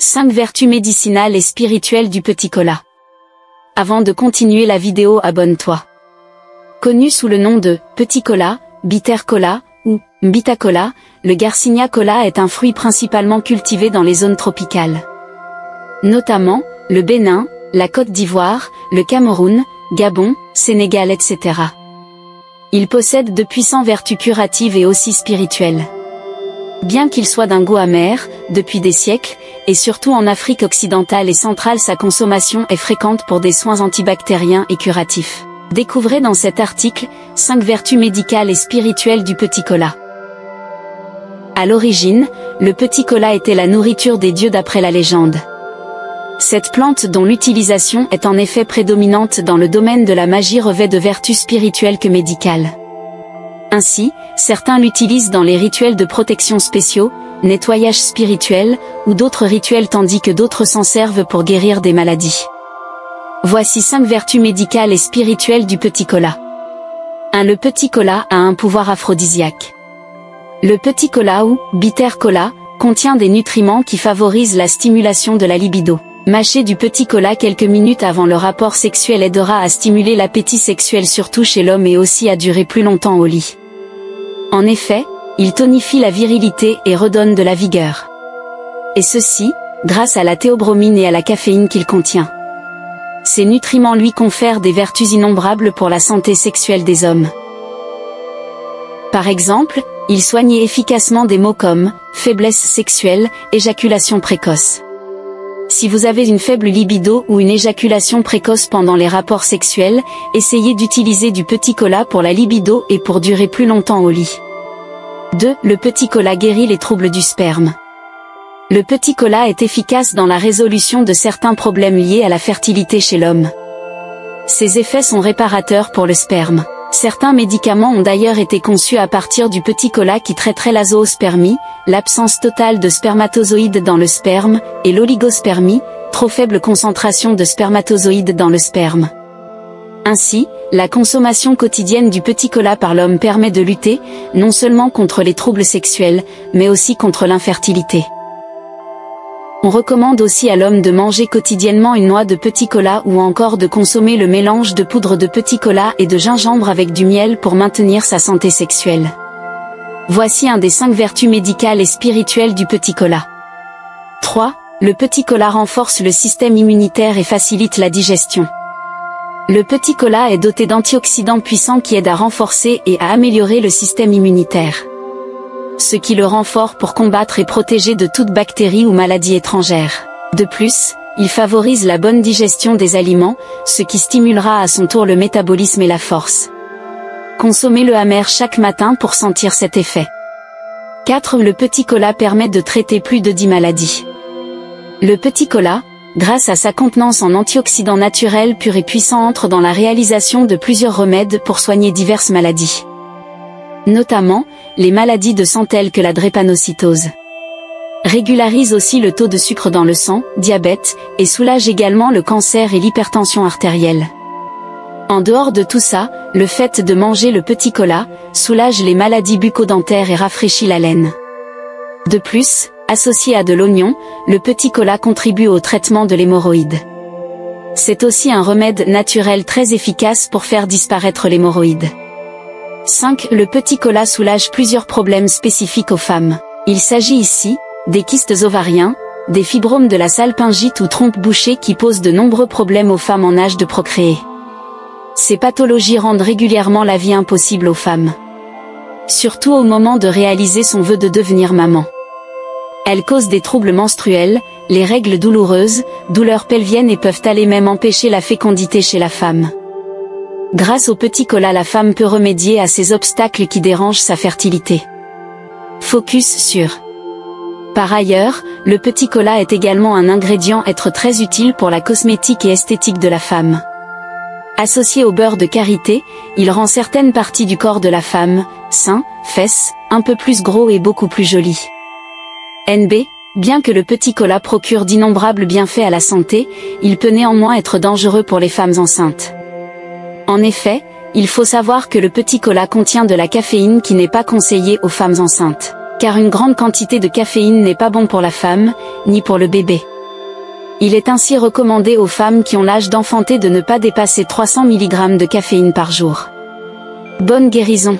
5 vertus médicinales et spirituelles du petit cola. Avant de continuer la vidéo, abonne-toi. Connu sous le nom de petit cola, bitter cola ou mbita cola, le Garcinia cola est un fruit principalement cultivé dans les zones tropicales. Notamment, le Bénin, la Côte d'Ivoire, le Cameroun, Gabon, Sénégal, etc. Il possède de puissantes vertus curatives et aussi spirituelles. Bien qu'il soit d'un goût amer, depuis des siècles, et surtout en Afrique occidentale et centrale, sa consommation est fréquente pour des soins antibactériens et curatifs. Découvrez dans cet article 5 vertus médicales et spirituelles du petit cola. À l'origine, le petit cola était la nourriture des dieux d'après la légende. Cette plante, dont l'utilisation est en effet prédominante dans le domaine de la magie, revêt de vertus spirituelles que médicales. Ainsi, certains l'utilisent dans les rituels de protection spéciaux, nettoyage spirituel, ou d'autres rituels, tandis que d'autres s'en servent pour guérir des maladies. Voici 5 vertus médicales et spirituelles du petit cola. 1. Le petit cola a un pouvoir aphrodisiaque. Le petit cola ou bitter cola contient des nutriments qui favorisent la stimulation de la libido. Mâcher du petit cola quelques minutes avant le rapport sexuel aidera à stimuler l'appétit sexuel, surtout chez l'homme, et aussi à durer plus longtemps au lit. En effet, il tonifie la virilité et redonne de la vigueur. Et ceci, grâce à la théobromine et à la caféine qu'il contient. Ces nutriments lui confèrent des vertus innombrables pour la santé sexuelle des hommes. Par exemple, il soigne efficacement des maux comme faiblesse sexuelle, éjaculation précoce. Si vous avez une faible libido ou une éjaculation précoce pendant les rapports sexuels, essayez d'utiliser du petit cola pour la libido et pour durer plus longtemps au lit. 2. Le petit cola guérit les troubles du sperme. Le petit cola est efficace dans la résolution de certains problèmes liés à la fertilité chez l'homme. Ses effets sont réparateurs pour le sperme. Certains médicaments ont d'ailleurs été conçus à partir du petit cola qui traiterait la zoospermie, l'absence totale de spermatozoïdes dans le sperme, et l'oligospermie, trop faible concentration de spermatozoïdes dans le sperme. Ainsi, la consommation quotidienne du petit cola par l'homme permet de lutter, non seulement contre les troubles sexuels, mais aussi contre l'infertilité. On recommande aussi à l'homme de manger quotidiennement une noix de petit cola ou encore de consommer le mélange de poudre de petit cola et de gingembre avec du miel pour maintenir sa santé sexuelle. Voici un des 5 vertus médicales et spirituelles du petit cola. 3. Le petit cola renforce le système immunitaire et facilite la digestion. Le petit cola est doté d'antioxydants puissants qui aident à renforcer et à améliorer le système immunitaire. Ce qui le rend fort pour combattre et protéger de toute bactérie ou maladie étrangère. De plus, il favorise la bonne digestion des aliments, ce qui stimulera à son tour le métabolisme et la force. Consommez-le amer chaque matin pour sentir cet effet. 4. Le petit cola permet de traiter plus de 10 maladies. Le petit cola, grâce à sa contenance en antioxydants naturels purs et puissants, entre dans la réalisation de plusieurs remèdes pour soigner diverses maladies. Notamment, les maladies de sang telles que la drépanocytose. Régularise aussi le taux de sucre dans le sang, diabète, et soulage également le cancer et l'hypertension artérielle. En dehors de tout ça, le fait de manger le petit cola soulage les maladies bucco-dentaires et rafraîchit la laine. De plus, associé à de l'oignon, le petit cola contribue au traitement de l'hémorroïde. C'est aussi un remède naturel très efficace pour faire disparaître l'hémorroïde. 5. Le petit cola soulage plusieurs problèmes spécifiques aux femmes. Il s'agit ici des kystes ovariens, des fibromes de la salpingite ou trompe bouchée qui posent de nombreux problèmes aux femmes en âge de procréer. Ces pathologies rendent régulièrement la vie impossible aux femmes. Surtout au moment de réaliser son vœu de devenir maman. Elles causent des troubles menstruels, les règles douloureuses, douleurs pelviennes et peuvent aller même empêcher la fécondité chez la femme. Grâce au petit cola, la femme peut remédier à ces obstacles qui dérangent sa fertilité. Focus sur. Par ailleurs, le petit cola est également un ingrédient très utile pour la cosmétique et esthétique de la femme. Associé au beurre de karité, il rend certaines parties du corps de la femme, seins, fesses, un peu plus gros et beaucoup plus jolies. NB, bien que le petit cola procure d'innombrables bienfaits à la santé, il peut néanmoins être dangereux pour les femmes enceintes. En effet, il faut savoir que le petit cola contient de la caféine qui n'est pas conseillée aux femmes enceintes. Car une grande quantité de caféine n'est pas bon pour la femme, ni pour le bébé. Il est ainsi recommandé aux femmes qui ont l'âge d'enfanter de ne pas dépasser 300 mg de caféine par jour. Bonne guérison!